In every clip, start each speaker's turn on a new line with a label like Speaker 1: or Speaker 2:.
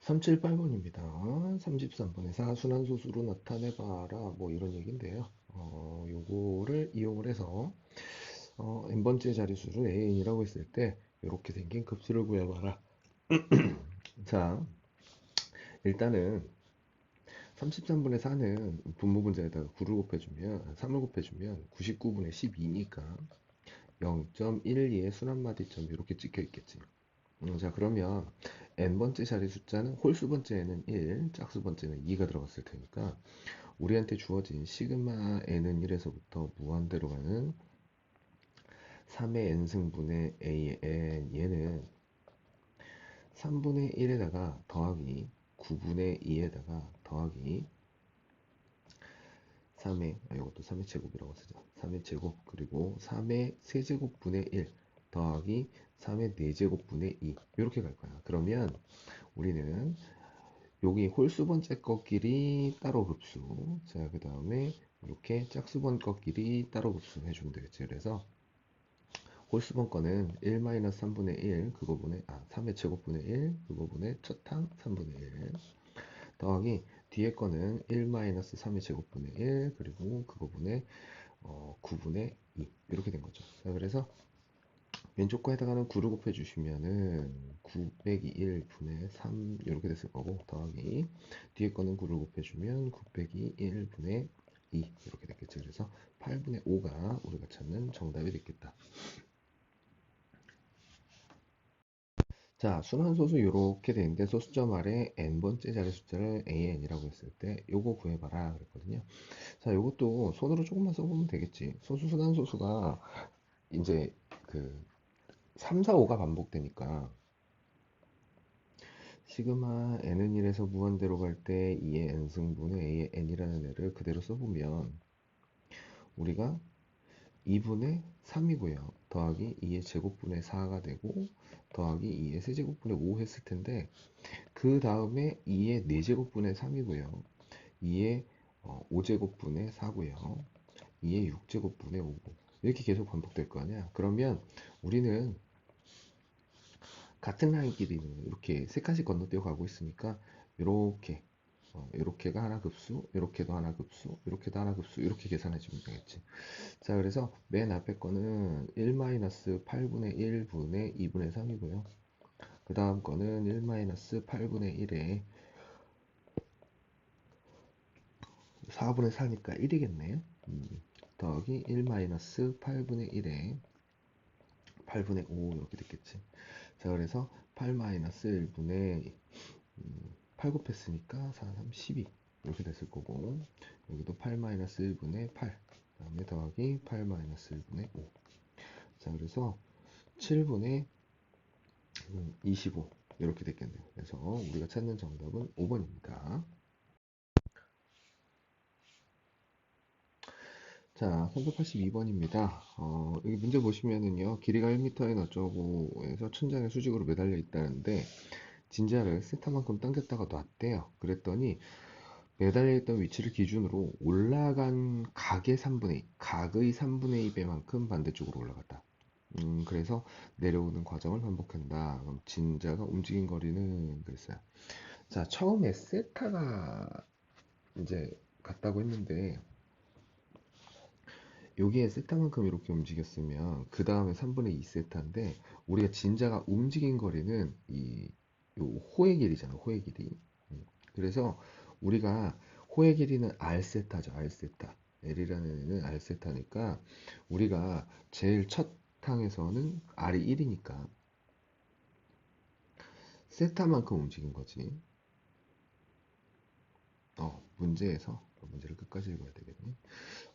Speaker 1: 378번입니다. 33번에 사순환소수로 나타내봐라. 뭐 이런 얘기인데요. 요거를 이용을 해서 n번째 자리수를 an이라고 했을 때 이렇게 생긴 급수를 구해봐라. 자, 일단은 33분의 4는 분모분자에다가 9를 곱해주면 3을 곱해주면 99분의 12니까 0.12의 순환마디점이 이렇게 찍혀 있겠지. 자, 그러면 n번째 자리 숫자는 홀수 번째에는 1, 짝수 번째는 2가 들어갔을 테니까 우리한테 주어진 시그마 n은 1에서부터 무한대로 가는 3의 n승분의 a의 n, 얘는 3분의 1에다가 더하기 9분의 2에다가 더하기 3의, 이것도 3의 제곱이라고 쓰자. 3의 제곱, 그리고 3의 세제곱분의 1 더하기 3의 4제곱분의 2 이렇게 갈 거야. 그러면 우리는 여기 홀수번째 것끼리 따로 급수, 자, 그 다음에 이렇게 짝수번 것끼리 따로 급수 해주면 되겠지. 그래서 홀수번 거는 1-3분의 1 그거분의 3의 제곱분의 1 그거분의 첫항 3분의 1 더하기 뒤에 거는 1-3의 제곱분의 1 그리고 그거분의 9분의 2 이렇게 된 거죠. 자, 그래서 왼쪽 거에다가는 9를 곱해주시면은 9 빼기 1 분의 3 이렇게 됐을 거고 더하기 뒤에 거는 9를 곱해주면 9 빼기 1 분의 2 이렇게 됐겠죠. 그래서 8분의 5가 우리가 찾는 정답이 됐겠다. 자, 순환소수 이렇게 되는데 소수점 아래 n번째 자리 숫자를 an이라고 했을 때 요거 구해봐라 그랬거든요. 자, 요것도 손으로 조금만 써보면 되겠지. 소수 순환소수가 이제 그 3, 4, 5가 반복되니까 시그마 n은 1에서 무한대로 갈 때 2의 n승분의 a의 n이라는 애를 그대로 써보면 우리가 2분의 3이고요. 더하기 2의 제곱분의 4가 되고 더하기 2의 세제곱분의 5 했을 텐데 그 다음에 2의 4제곱분의 3이고요. 2의 5제곱분의 4고요. 2의 6제곱분의 5고 이렇게 계속 반복될 거 아니야. 그러면 우리는 같은 라인끼리는 이렇게 세 칸씩 건너뛰어 가고 있으니까 이렇게 이렇게가 하나 급수, 이렇게도 하나 급수, 이렇게도 하나 급수 이렇게 계산해 주면 되겠지. 자, 그래서 맨 앞에 거는 1-8분의 1분의 2분의 3이고요. 그 다음 거는 1-8분의 1에 4분의 4니까 1이겠네요. 더하기 1-8분의 1에 8분의 5 이렇게 됐겠지. 자, 그래서 8-1분의 8 곱했으니까 4, 3, 12 이렇게 됐을 거고 여기도 8-1분의 8 그 다음에 더하기 8-1분의 5 자, 그래서 7분의 25 이렇게 됐겠네요. 그래서 우리가 찾는 정답은 5번입니다. 자, 382번입니다. 여기 문제 보시면은요, 길이가 1m인 어쩌고 해서 천장에 수직으로 매달려 있다는데, 진자를 세타만큼 당겼다가 놨대요. 그랬더니, 매달려 있던 위치를 기준으로 올라간 각의 3분의 2, 각의 3분의 2배만큼 반대쪽으로 올라갔다. 그래서 내려오는 과정을 반복한다. 그럼 진자가 움직인 거리는 그랬어요. 자, 처음에 세타가 이제 같다고 했는데, 여기에 세타만큼 이렇게 움직였으면 그 다음에 3분의 2 세타인데 우리가 진자가 움직인 거리는 요 호의 길이잖아. 호의 길이. 그래서 우리가 호의 길이는 r 세타죠. r 세타. L이라는 애는 r 세타니까 우리가 제일 첫 항에서는 r이 1이니까 세타만큼 움직인 거지. 문제에서 문제를 끝까지 읽어야 되겠네.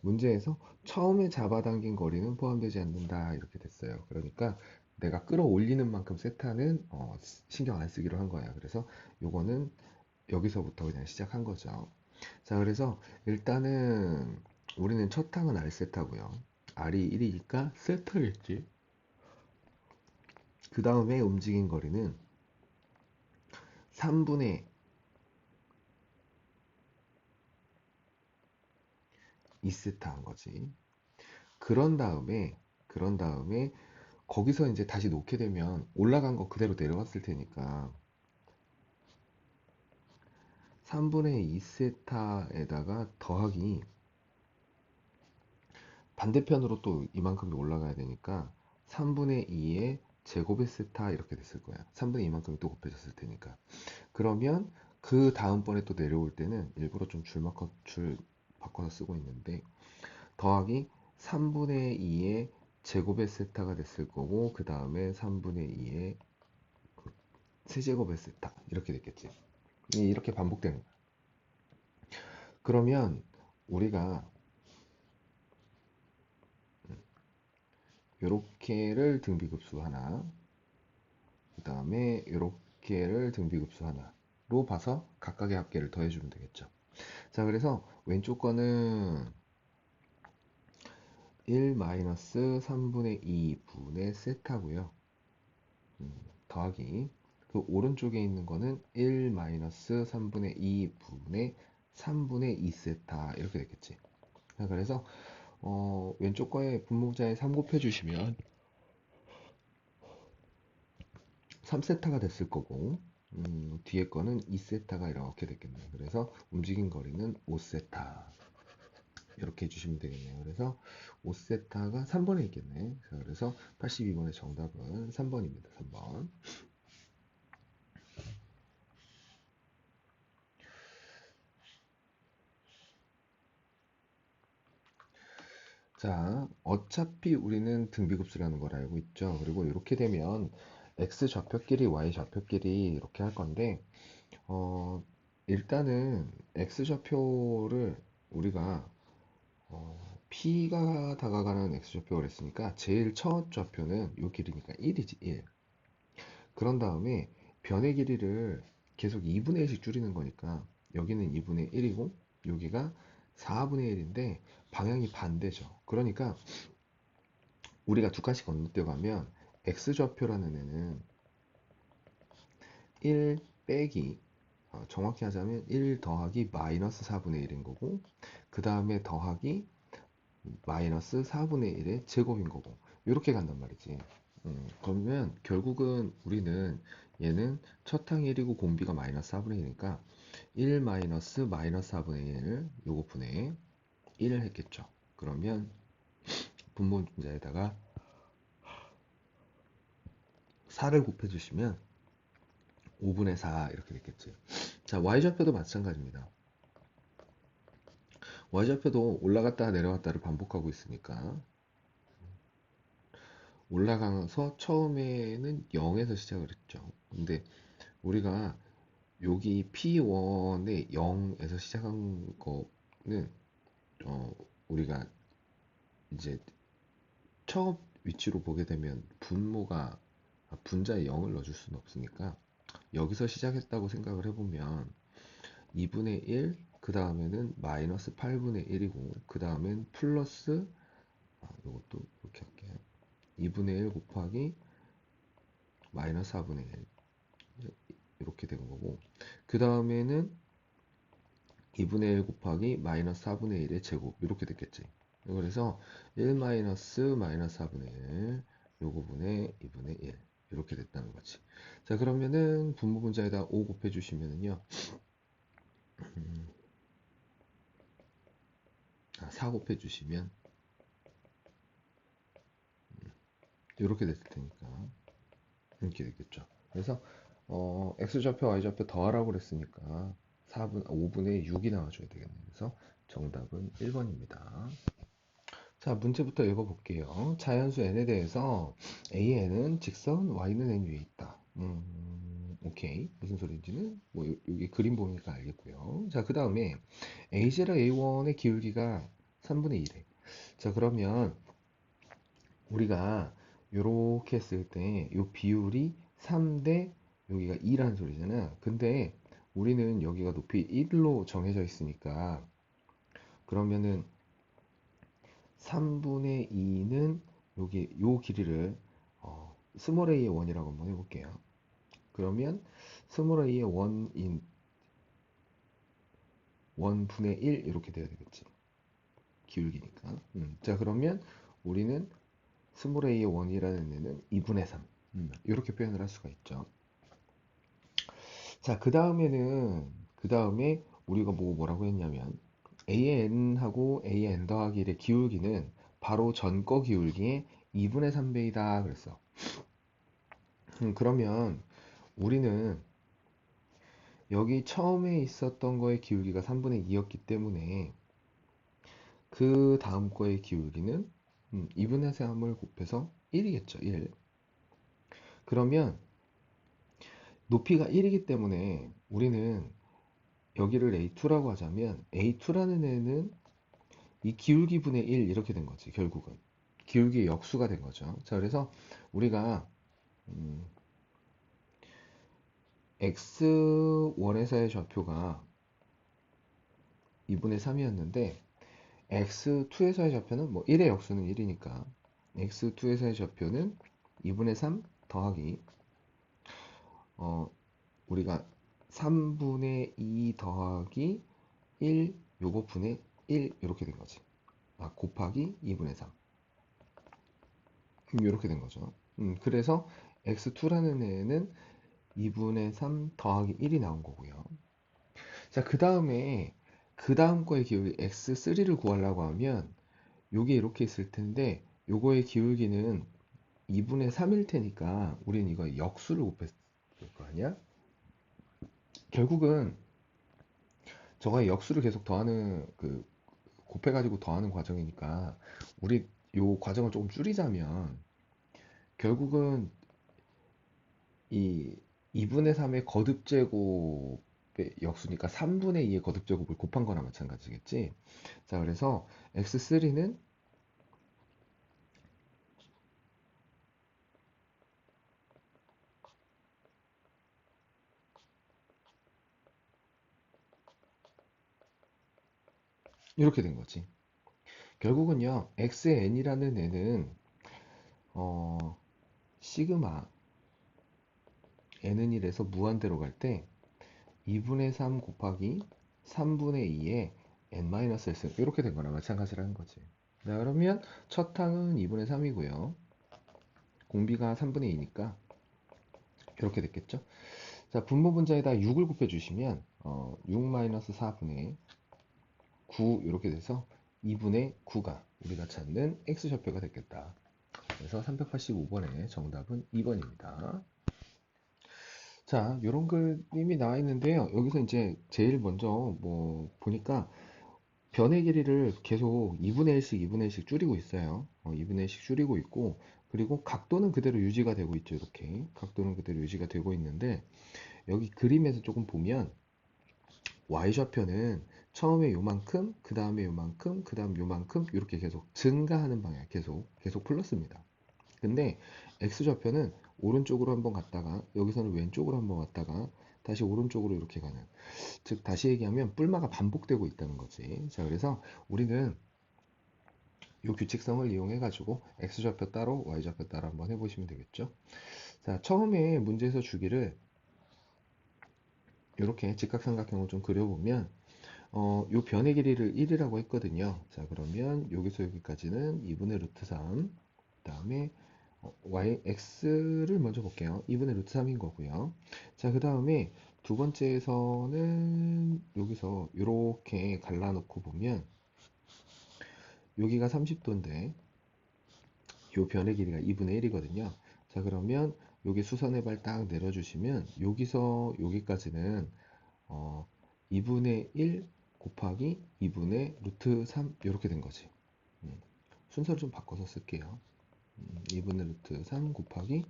Speaker 1: 문제에서 처음에 잡아당긴 거리는 포함되지 않는다 이렇게 됐어요. 그러니까 내가 끌어올리는 만큼 세타는 신경 안 쓰기로 한 거야. 그래서 요거는 여기서부터 그냥 시작한 거죠. 자, 그래서 일단은 우리는 첫 항은 R 세타고요. R이 1이니까 세타겠지. 그 다음에 움직인 거리는 3분의 2세타 한 거지. 그런 다음에 거기서 이제 다시 놓게 되면 올라간 거 그대로 내려왔을 테니까 3분의 2 세타에다가 더하기 반대편으로 또 이만큼이 올라가야 되니까 3분의 2의 제곱의 세타 이렇게 됐을 거야. 3분의 2만큼이 또 곱해졌을 테니까. 그러면 그 다음번에 또 내려올 때는 일부러 좀 줄 바꿔서 쓰고 있는데 더하기 3분의 2의 제곱의 세타가 됐을 거고 그 다음에 3분의 2의 세제곱의 세타 이렇게 됐겠지. 이렇게 반복되는 거야. 그러면 우리가 요렇게를 등비급수 하나, 그 다음에 요렇게를 등비급수 하나로 봐서 각각의 합계를 더해주면 되겠죠. 자, 그래서 왼쪽 거는 1-3분의 2분의 세타고요. 더하기 그 오른쪽에 있는 거는 1-3분의 2분의 3분의 2 세타 이렇게 됐겠지. 자, 그래서 왼쪽 거에 분모자에 3 곱해 주시면 3세타가 됐을 거고 뒤에 거는 2세타가 이렇게 됐겠네요. 그래서 움직인 거리는 5세타 이렇게 해주시면 되겠네요. 그래서 5세타가 3번에 있겠네. 자, 그래서 82번의 정답은 3번입니다. 3번. 자, 어차피 우리는 등비급수라는 걸 알고 있죠. 그리고 이렇게 되면 x 좌표끼리 y 좌표끼리 이렇게 할 건데 일단은 x 좌표를 우리가 p가 다가가는 x 좌표를 했으니까 제일 첫 좌표는 요 길이니까 1이지 1. 그런 다음에 변의 길이를 계속 2분의 1씩 줄이는 거니까 여기는 2분의 1이고 여기가 4분의 1인데 방향이 반대죠. 그러니까 우리가 두 칸씩 건너뛰어가면 x좌표라는 애는 1 빼기 정확히 하자면 1 더하기 마이너스 4분의 1인 거고 그 다음에 더하기 마이너스 4분의 1의 제곱인 거고 이렇게 간단 말이지. 그러면 결국은 우리는 얘는 첫 항 1이고 공비가 마이너스 4분의 1이니까 1 마이너스 마이너스 4분의 1 요거 분의 1을 했겠죠. 그러면 분모 문자에다가 4를 곱해주시면 5분의 4 이렇게 됐겠지. 자, y좌표도 마찬가지입니다. y좌표도 올라갔다 내려갔다를 반복하고 있으니까 올라가서 처음에는 0에서 시작을 했죠. 근데 우리가 여기 P1에 0에서 시작한 거는 우리가 이제 처음 위치로 보게 되면 분자에 0을 넣어줄 수는 없으니까 여기서 시작했다고 생각을 해보면 2분의 1, 그 다음에는 마이너스 8분의 1이고 그 다음엔 플러스 이것도 이렇게 할게요. 2분의 1 곱하기 마이너스 4분의 1 이렇게 된 거고 그 다음에는 2분의 1 곱하기 마이너스 4분의 1의 제곱 이렇게 됐겠지. 그래서 1 마이너스 마이너스 4분의 1 요거 분의 2분의 1 이렇게 됐다는 거지. 자, 그러면은 분모 분자에다 5 곱해 주시면은요 4 곱해 주시면 이렇게 됐을 테니까 이렇게 되겠죠. 그래서 x좌표 y좌표 더하라고 그랬으니까 5분의 6이 나와줘야 되겠네요. 그래서 정답은 1번입니다. 자, 문제부터 읽어볼게요. 자연수 n에 대해서 a는 직선, y는 n 위에 있다. 오케이. 무슨 소리인지는 뭐 여기 그림 보니까 알겠고요. 자, 그 다음에 a0, a1의 기울기가 3분의 1에. 자, 그러면 우리가 요렇게 했을 때 요 비율이 3대 여기가 2라는 소리잖아. 근데 우리는 여기가 높이 1로 정해져 있으니까 그러면은 3분의 2는 여기 요 길이를 스몰 a의 원이라고 한번 해볼게요. 그러면 스몰 a의 원인 1분의 1 이렇게 돼야 되겠지. 기울기니까. 자, 그러면 우리는 스몰 a의 원이라는 애는 2분의 3 이렇게 표현을 할 수가 있죠. 자, 그 다음에는 그 다음에 우리가 뭐라고 했냐면 a의 n하고 a의 n 더하기 1의 기울기는 바로 전 거 기울기의 2분의 3배이다 그랬어. 그러면 우리는 여기 처음에 있었던 거의 기울기가 3분의 2였기 때문에 그 다음 거의 기울기는 2분의 3을 곱해서 1이겠죠. 1. 그러면 높이가 1이기 때문에 우리는 여기를 A2라고 하자면 A2라는 애는 이 기울기 분의 1 이렇게 된 거지. 결국은 기울기의 역수가 된 거죠. 자, 그래서 우리가 x1에서의 좌표가 2분의 3이었는데 x2에서의 좌표는 뭐 1의 역수는 1이니까 x2에서의 좌표는 2분의 3 더하기 우리가 3분의 2 더하기 1 요거 분의 1 이렇게 된 거지. 곱하기 2분의 3 이렇게 된 거죠. 그래서 x2라는 애는 2분의 3 더하기 1이 나온 거고요. 자, 그 다음 거의 기울기 x3를 구하려고 하면 요게 이렇게 있을 텐데 요거의 기울기는 2분의 3일 테니까 우리는 이거 역수를 곱했을 거 아니야? 결국은 저거의 역수를 계속 더하는 곱해가지고 더하는 과정이니까 우리 요 과정을 조금 줄이자면 결국은 이 2분의 3의 거듭제곱의 역수니까 3분의 2의 거듭제곱을 곱한 거나 마찬가지겠지. 자, 그래서 x3는 이렇게 된 거지. 결국은요, xn이라는 애는 시그마 n은 1에서 무한대로 갈 때 2분의 3 곱하기 3분의 2의 n-1 이렇게 된 거나 마찬가지라는 거지. 자, 그러면 첫 항은 2분의 3이고요. 공비가 3분의 2니까 이렇게 됐겠죠. 자, 분모 분자에다 6을 곱해주시면 6-4분의 9 이렇게 돼서 2분의 9가 우리가 찾는 x좌표가 됐겠다. 그래서 385번의 정답은 2번입니다. 자, 이런 그림이 나와 있는데요. 여기서 이제 제일 먼저 뭐 보니까 변의 길이를 계속 2분의 1씩 2분의 1씩 줄이고 있어요. 2분의 1씩 줄이고 있고 그리고 각도는 그대로 유지가 되고 있죠. 이렇게 각도는 그대로 유지가 되고 있는데 여기 그림에서 조금 보면 y좌표는 처음에 요만큼, 그 다음에 요만큼, 그 다음 요만큼 이렇게 계속 증가하는 방향 계속 플러스입니다. 근데 x좌표는 오른쪽으로 한번 갔다가 여기서는 왼쪽으로 한번 왔다가 다시 오른쪽으로 이렇게 가는, 즉 다시 얘기하면 뿔마가 반복되고 있다는 거지. 자, 그래서 우리는 이 규칙성을 이용해 가지고 x좌표 따로 y좌표 따로 한번 해보시면 되겠죠. 자, 처음에 문제에서 주기를 이렇게 직각삼각형을 좀 그려보면 요 변의 길이를 1이라고 했거든요. 자, 그러면 여기서 여기까지는 2분의 루트 3, 그 다음에 x를 먼저 볼게요. 2분의 루트 3인 거고요. 자, 그 다음에 두 번째에서는 여기서 이렇게 갈라놓고 보면 여기가 30도인데 요 변의 길이가 2분의 1이거든요. 자, 그러면 여기 수선의 발 딱 내려주시면 여기서 여기까지는 2분의 1 곱하기 2분의 루트 3 이렇게 된 거지. 순서를 좀 바꿔서 쓸게요. 2분의 루트 3 곱하기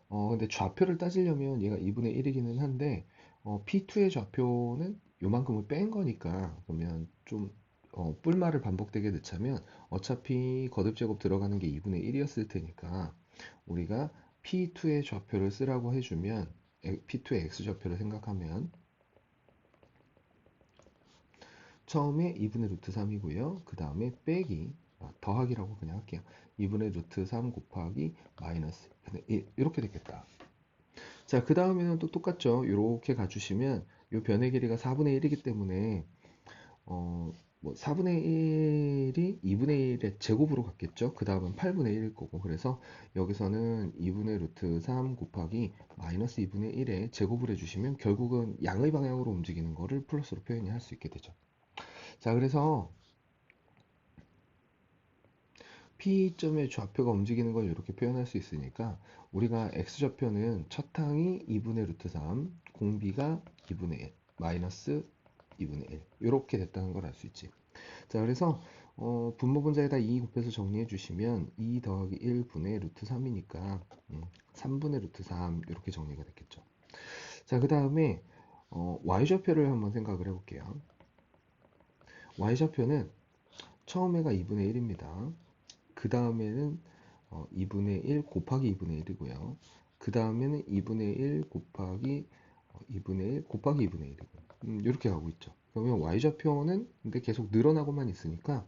Speaker 1: 근데 좌표를 따지려면 얘가 2분의 1이기는 한데 P2의 좌표는 요만큼을 뺀 거니까 그러면 좀 뿔말을 반복되게 넣자면 어차피 거듭제곱 들어가는 게 2분의 1이었을 테니까 우리가 P2의 좌표를 쓰라고 해주면 P2의 X좌표를 생각하면 처음에 2분의 루트 3이고요. 그 다음에 빼기 더하기라고 그냥 할게요. 2분의 루트 3 곱하기 마이너스 1 이렇게 되겠다. 자, 그 다음에는 또 똑같죠. 이렇게 가주시면 이 변의 길이가 4분의 1이기 때문에 뭐 4분의 1이 2분의 1의 제곱으로 갔겠죠. 그 다음은 8분의 1일 거고. 그래서 여기서는 2분의 루트 3 곱하기 마이너스 2분의 1의 제곱을 해주시면 결국은 양의 방향으로 움직이는 거를 플러스로 표현이 할 수 있게 되죠. 자, 그래서 P점의 좌표가 움직이는 걸 이렇게 표현할 수 있으니까 우리가 X좌표는 첫 항이 2분의 루트 3, 공비가 2분의 1, 마이너스 2분의 1 이렇게 됐다는 걸 알 수 있지. 자, 그래서 분모 분자에다 2 곱해서 정리해 주시면 2 더하기 1분의 루트 3이니까 3분의 루트 3 이렇게 정리가 됐겠죠. 자, 그 다음에 y좌표를 한번 생각을 해볼게요. y좌표는 처음에가 2분의 1입니다. 그 다음에는 2분의 1 곱하기 2분의 1이고요. 그 다음에는 2분의 1 곱하기 2분의 1 곱하기 2분의 1이고 이렇게 가고 있죠. 그러면 y좌표는 근데 계속 늘어나고만 있으니까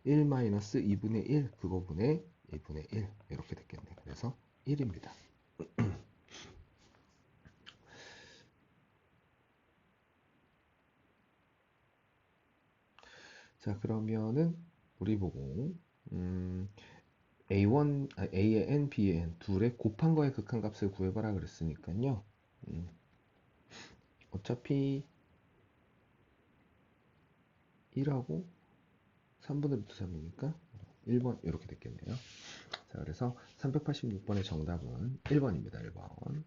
Speaker 1: 1 마이너스 2분의 1 그거분의 2분의 1 이렇게 됐겠네. 그래서 1입니다. 자, 그러면은 우리 보고 A1, A의 n, B의 n 둘의 곱한 거의 극한값을 구해봐라 그랬으니까요. 어차피 1하고 3분의 루트 3이니까 1번 이렇게 됐겠네요. 자, 그래서 386번의 정답은 1번입니다. 1번.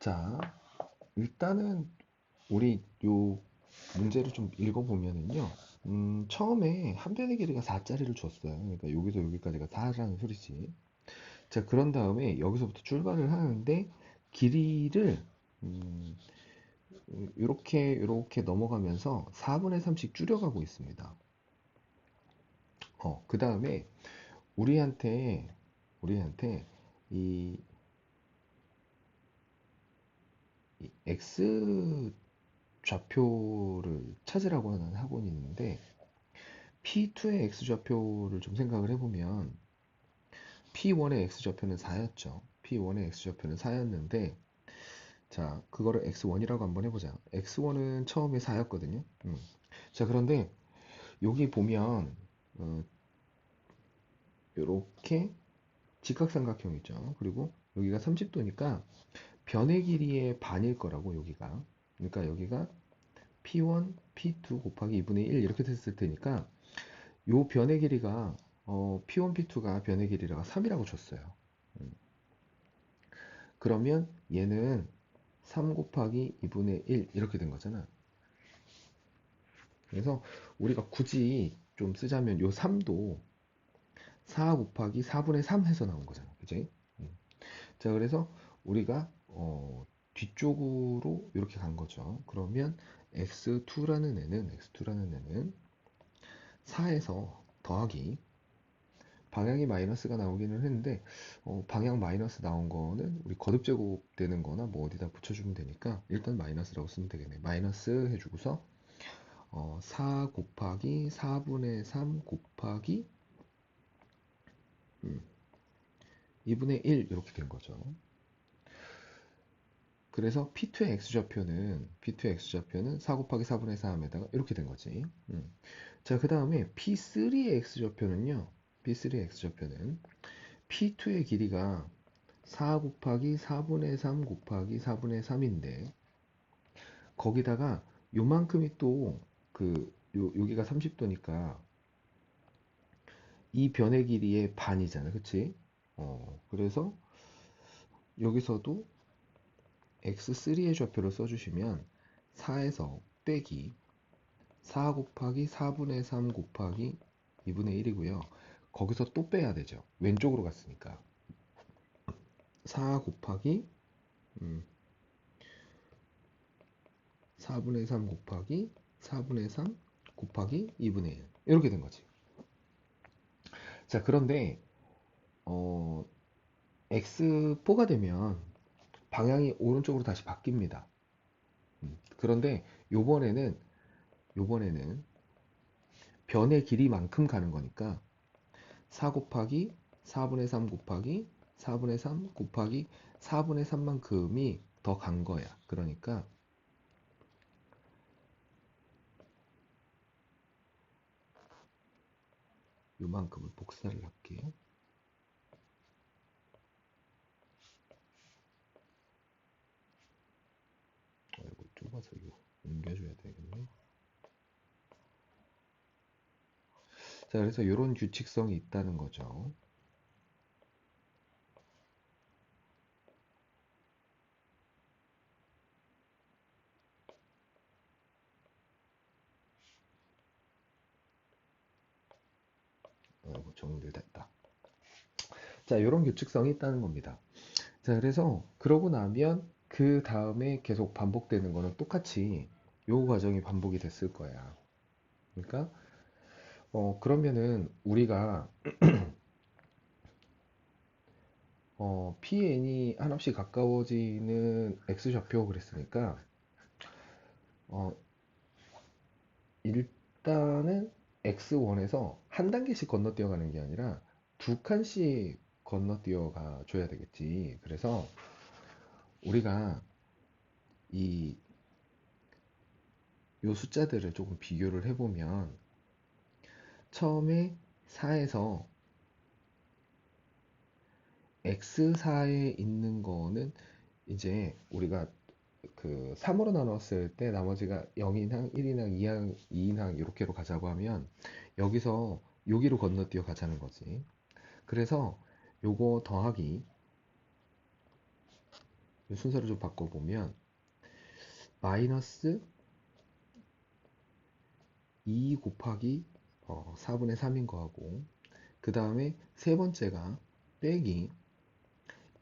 Speaker 1: 자, 일단은 우리 요 문제를 좀 읽어보면은요. 처음에 한 변의 길이가 4짜리를 줬어요. 그러니까 여기서 여기까지가 4라는 소리지. 자, 그런 다음에 여기서부터 출발을 하는데 길이를 이렇게 넘어가면서 4분의 3씩 줄여가고 있습니다. 그 다음에 우리한테 이 X 좌표를 찾으라고 하는 학원이 있는데 P2의 X 좌표를 좀 생각을 해보면 P1의 X 좌표는 4였죠. P1의 X 좌표는 4였는데 자, 그거를 X1이라고 한번 해보자. X1은 처음에 4였거든요. 자, 그런데 여기 보면 이렇게 직각삼각형이죠. 그리고 여기가 30도니까 변의 길이의 반일 거라고 여기가. 그러니까 여기가 P1, P2 곱하기 2분의 1 이렇게 됐을 테니까 요 변의 길이가 P1, P2가 변의 길이가 3이라고 줬어요. 그러면 얘는 3 곱하기 2분의 1 이렇게 된 거잖아. 그래서 우리가 굳이 좀 쓰자면 요 3도 4 곱하기 4분의 3 해서 나온 거잖아. 그지? 자, 그래서 우리가 뒤쪽으로 이렇게 간 거죠. 그러면 x2라는 애는 4에서 더하기 방향이 마이너스가 나오기는 했는데 방향 마이너스 나온 거는 우리 거듭제곱 되는 거나 뭐 어디다 붙여주면 되니까 일단 마이너스라고 쓰면 되겠네. 마이너스 해주고서 4 곱하기 4분의 3 곱하기 2분의 1 이렇게 된 거죠. 그래서 P2의 X좌표는 4 곱하기 4분의 3에다가 이렇게 된 거지. 자, 그 다음에 P3의 X좌표는요. P3의 X좌표는 P2의 길이가 4 곱하기 4분의 3 곱하기 4분의 3인데 거기다가 요만큼이 또 여기가 30도니까 이 변의 길이의 반이잖아. 그치? 그래서 여기서도 X3의 좌표를 써주시면 4에서 빼기 4 곱하기 4분의 3 곱하기 2분의 1이고요. 거기서 또 빼야 되죠. 왼쪽으로 갔으니까. 4 곱하기 4분의 3 곱하기 4분의 3 곱하기 2분의 1 이렇게 된 거지. 자, 그런데 X4가 되면 방향이 오른쪽으로 다시 바뀝니다. 그런데 요번에는 변의 길이만큼 가는 거니까 4 곱하기 4분의 3 곱하기 4분의 3 곱하기 4분의 3만큼이 더 간 거야. 그러니까 요만큼을 복사를 할게요. 이거 좁아서 이거 옮겨줘야 되겠네. 자, 그래서 이런 규칙성이 있다는 거죠. 정리됐다. 자, 이런 규칙성이 있다는 겁니다. 자, 그래서 그러고 나면 그 다음에 계속 반복되는 거는 똑같이 요 과정이 반복이 됐을 거야. 그러니까 그러면은 우리가 PN이 한없이 가까워지는 X좌표 그랬으니까 어, 일단은 X1에서 한 단계씩 건너뛰어가는 게 아니라 두 칸씩 건너뛰어가 줘야 되겠지. 그래서 우리가 이 요 숫자들을 조금 비교를 해보면 처음에 4에서 X4에 있는 거는 이제 우리가 그 3으로 나눴을 때 나머지가 0인항, 1인항, 2인항, 2인항 이렇게로 가자고 하면 여기서 여기로 건너뛰어 가자는 거지. 그래서 요거 더하기 요 순서를 좀 바꿔보면 마이너스 2 곱하기 4분의 3인 거하고 그 다음에 세 번째가 빼기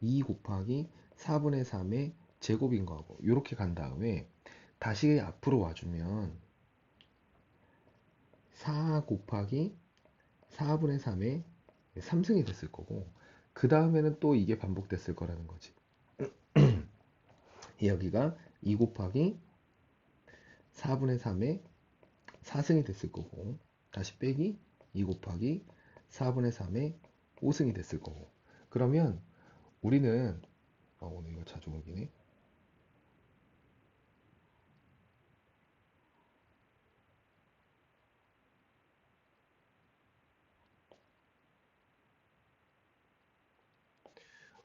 Speaker 1: 2 곱하기 4분의 3의 제곱인 거하고 이렇게 간 다음에 다시 앞으로 와주면 4 곱하기 4분의 3의 3승이 됐을 거고 그 다음에는 또 이게 반복됐을 거라는 거지. 여기가 2 곱하기 4분의 3의 4승이 됐을 거고 다시 빼기 2 곱하기 4분의 3의 5승이 됐을 거고 그러면 우리는 오늘 이거 자주 옮기네.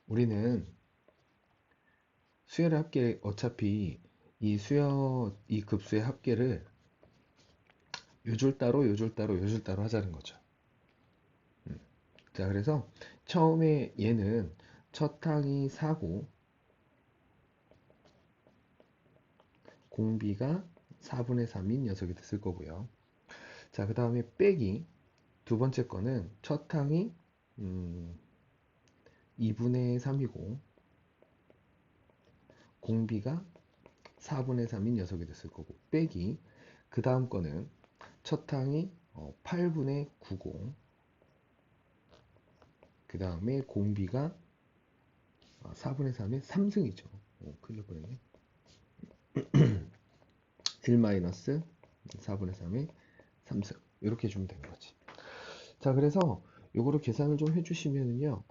Speaker 1: 우리는 수열의 합계 어차피 이 급수의 합계를 요줄 따로 요줄 따로 요줄 따로 하자는 거죠. 자, 그래서 처음에 얘는 첫 항이 4고 공비가 4분의 3인 녀석이 됐을 거고요. 자, 그 다음에 빼기 두 번째 거는 첫 항이 2분의 3이고 공비가 4분의 3인 녀석이 됐을 거고 빼기 그 다음 거는 첫 항이 8분의 9고 그 다음에 공비가 4분의 3의 3승이죠. 큰일 날 뻔했네. 1-4분의 3의 3승 이렇게 해주면 되는 거지. 자, 그래서 요거를 계산을 좀 해주시면은요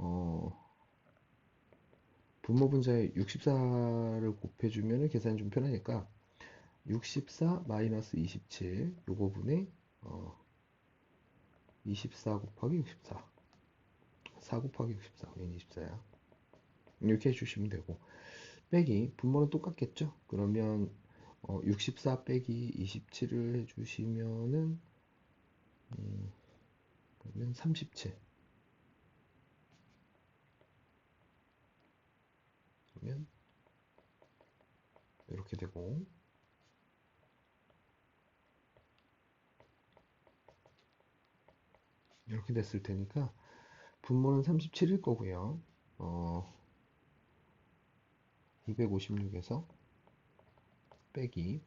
Speaker 1: 분모 분자에 64를 곱해주면은 계산이 좀 편하니까 64 마이너스 27 요거 분의 24 곱하기 64 4 곱하기 64 왜 24야 이렇게 해주시면 되고 빼기 분모는 똑같겠죠. 그러면 64 빼기 27을 해주시면은 그러면 37 그러면 이렇게 되고 이렇게 됐을 테니까 분모는 37일 거고요. 256에서 빼기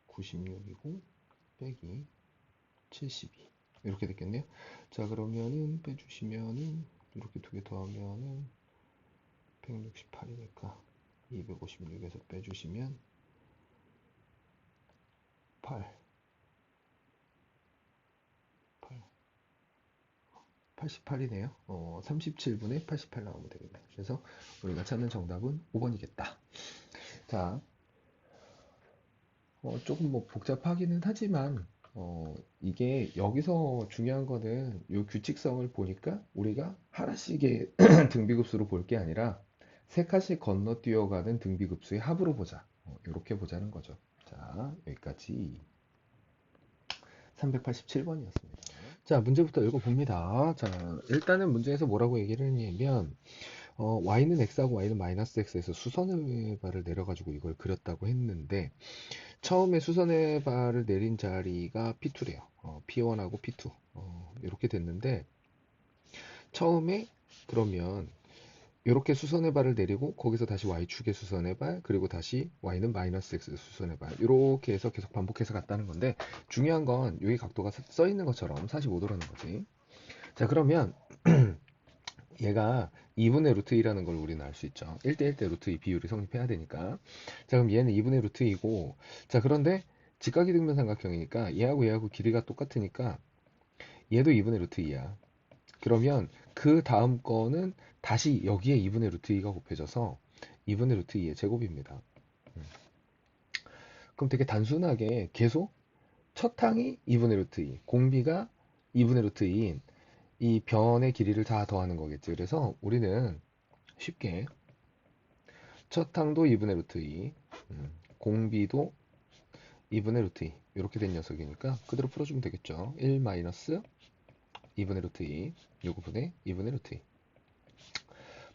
Speaker 1: 96이고 빼기 72 이렇게 됐겠네요. 자, 그러면은 빼주시면은 이렇게 두 개 더하면은 168이니까 256에서 빼주시면 8 88이네요. 37분의 88 나오면 되겠네요. 그래서 우리가 찾는 정답은 5번이겠다. 자, 조금 뭐 복잡하기는 하지만 이게 여기서 중요한 거는 이 규칙성을 보니까 우리가 하나씩의 등비급수로 볼 게 아니라 세 칸씩 건너뛰어가는 등비급수의 합으로 보자. 이렇게 보자는 거죠. 자, 여기까지 387번이었습니다. 자, 문제부터 읽어봅니다. 자, 일단은 문제에서 뭐라고 얘기를 했냐면 y는 x하고 y는 마이너스 x에서 수선의 발을 내려가지고 이걸 그렸다고 했는데 처음에 수선의 발을 내린 자리가 P2래요. P1하고 P2 이렇게 됐는데 처음에 그러면 이렇게 수선의 발을 내리고 거기서 다시 y축의 수선의 발 그리고 다시 y는 마이너스 x 수선의 발 이렇게 해서 계속 반복해서 갔다는 건데 중요한 건 여기 각도가 써 있는 것처럼 45도라는 거지. 자, 그러면 얘가 2분의 루트 2라는 걸 우리는 알 수 있죠. 1대 1대 루트 2 비율이 성립해야 되니까. 자, 그럼 얘는 2분의 루트 2고, 자, 그런데 직각이등변삼각형이니까 얘하고 길이가 똑같으니까 얘도 2분의 루트 2야. 그러면 그 다음 거는 다시 여기에 2분의 루트 2가 곱해져서 2분의 루트 2의 제곱입니다. 그럼 되게 단순하게 계속 첫 항이 2분의 루트 2, 공비가 2분의 루트 2인 이 변의 길이를 다 더하는 거겠지. 그래서 우리는 쉽게 첫 항도 2분의 루트 2, 공비도 2분의 루트 2 이렇게 된 녀석이니까 그대로 풀어주면 되겠죠. 1 마이너스 2분의 루트 2 요거분의 2분의 루트 2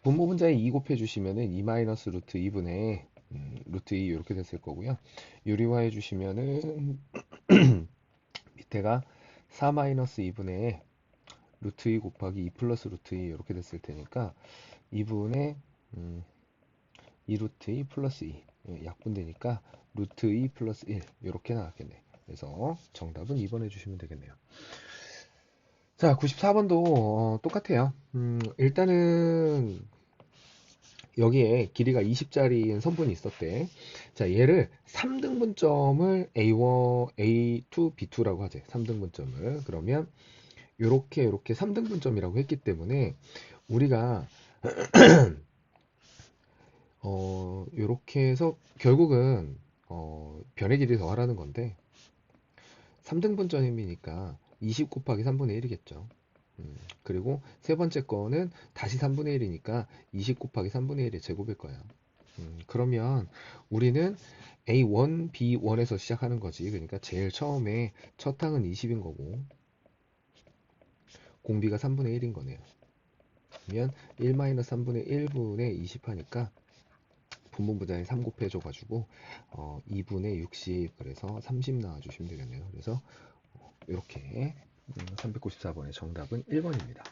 Speaker 1: 분모 분자에 2 곱해 주시면은 2 마이너스 루트 2분의 루트 2 이렇게 됐을 거고요. 유리화해 주시면은 밑에가 4 마이너스 2분의 루트 2 곱하기 2 플러스 루트 2 이렇게 됐을 테니까 2분의 2 루트 2 플러스 2 약분되니까 루트 2 플러스 1 이렇게 나왔겠네. 그래서 정답은 2번 해주시면 되겠네요. 자, 94번도 똑같아요. 일단은 여기에 길이가 20짜리인 선분이 있었대. 자, 얘를 3등분점을 A1, A2, B2라고 하지. 3등분점을. 그러면 요렇게 3등분점이라고 했기 때문에 우리가 요렇게 해서 결국은 변의 길이 더하라는 건데 3등분점이니까 20 곱하기 3분의 1이겠죠. 그리고 세 번째 거는 다시 3분의 1이니까 20 곱하기 3분의 1의 제곱일 거야. 그러면 우리는 A1, B1에서 시작하는 거지. 그러니까 제일 처음에 첫 항은 20인 거고 공비가 3분의 1인 거네요. 그러면 1-3분의 1분의 20 하니까 분모분자에 3 곱해줘가지고 2분의 60 그래서 30 나와주시면 되겠네요. 그래서 이렇게 394번의 정답은 1번입니다.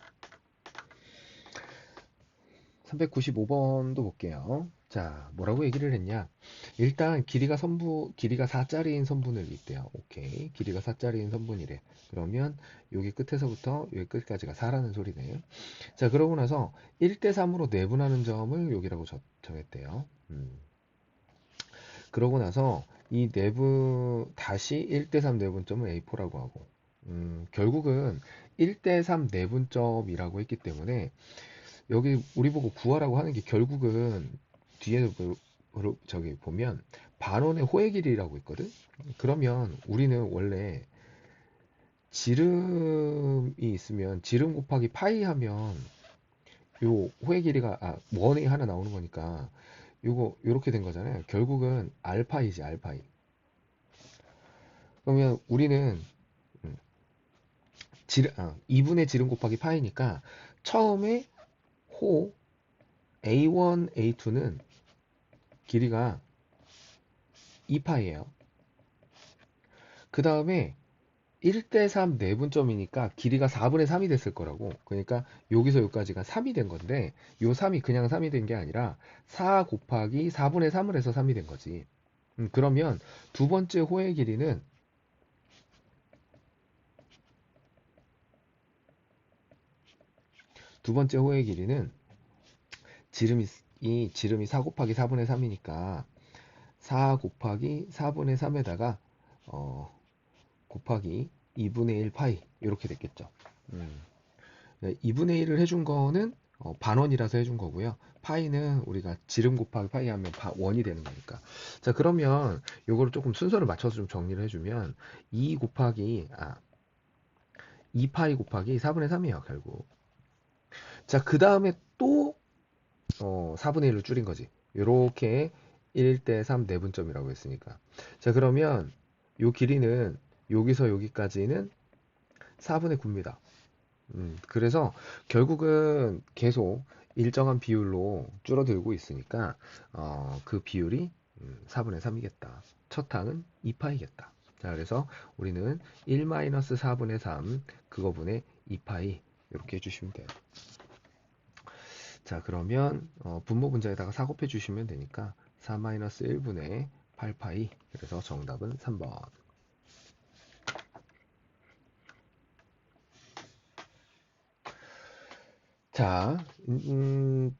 Speaker 1: 395번도 볼게요. 자, 뭐라고 얘기를 했냐? 일단 길이가 4짜리인 선분을 있대요. 오케이. 길이가 4짜리인 선분이래. 그러면 여기 끝에서부터 여기 끝까지가 4라는 소리네. 자, 그러고 나서 1대 3으로 내분하는 점을 여기라고 정했대요. 그러고 나서 이 내분 다시 1대 3 내분점을 A4라고 하고 결국은 1대 3 내분점이라고 했기 때문에 여기 우리 보고 구하라고 하는 게 결국은 뒤에 저기 보면 반원의 호의 길이라고 있거든. 그러면 우리는 원래 지름이 있으면 지름 곱하기 파이 하면 요 호의 길이가 원이 하나 나오는 거니까 요거 요렇게 된 거잖아요. 결국은 알파이지 알파이. 그러면 우리는 2분의 지름 곱하기 파이니까 처음에 호 A1, A2는 길이가 2파이예요. 그 다음에 1대 3 내분점이니까 길이가 4분의 3이 됐을 거라고. 그러니까 여기서 여기까지가 3이 된 건데 요 3이 그냥 3이 된 게 아니라 4 곱하기 4분의 3을 해서 3이 된 거지. 그러면 두 번째 호의 길이는 지름이 4 곱하기 4분의 3이니까 4 곱하기 4분의 3에다가 곱하기 2분의 1 파이 이렇게 됐겠죠. 2분의 1을 해준 거는 반원이라서 해준 거고요. 파이는 우리가 지름 곱하기 파이 하면 원이 되는 거니까. 자, 그러면 요거를 조금 순서를 맞춰서 좀 정리를 해주면 2 곱하기 2파이 곱하기 4분의 3이에요, 결국. 자, 그 다음에 또 4분의 1로 줄인 거지. 요렇게 1대 3 내분점이라고 했으니까. 자, 그러면 요 길이는 여기서 여기까지는 4분의 9입니다. 그래서 결국은 계속 일정한 비율로 줄어들고 있으니까 그 비율이 4분의 3이겠다. 첫 항은 2파이겠다. 자, 그래서 우리는 1-4분의 3 그거분의 2파이 이렇게 해주시면 돼요. 자, 그러면 분모 분자에다가 4 곱해 주시면 되니까 4-1분의 8파이. 그래서 정답은 3번. 자,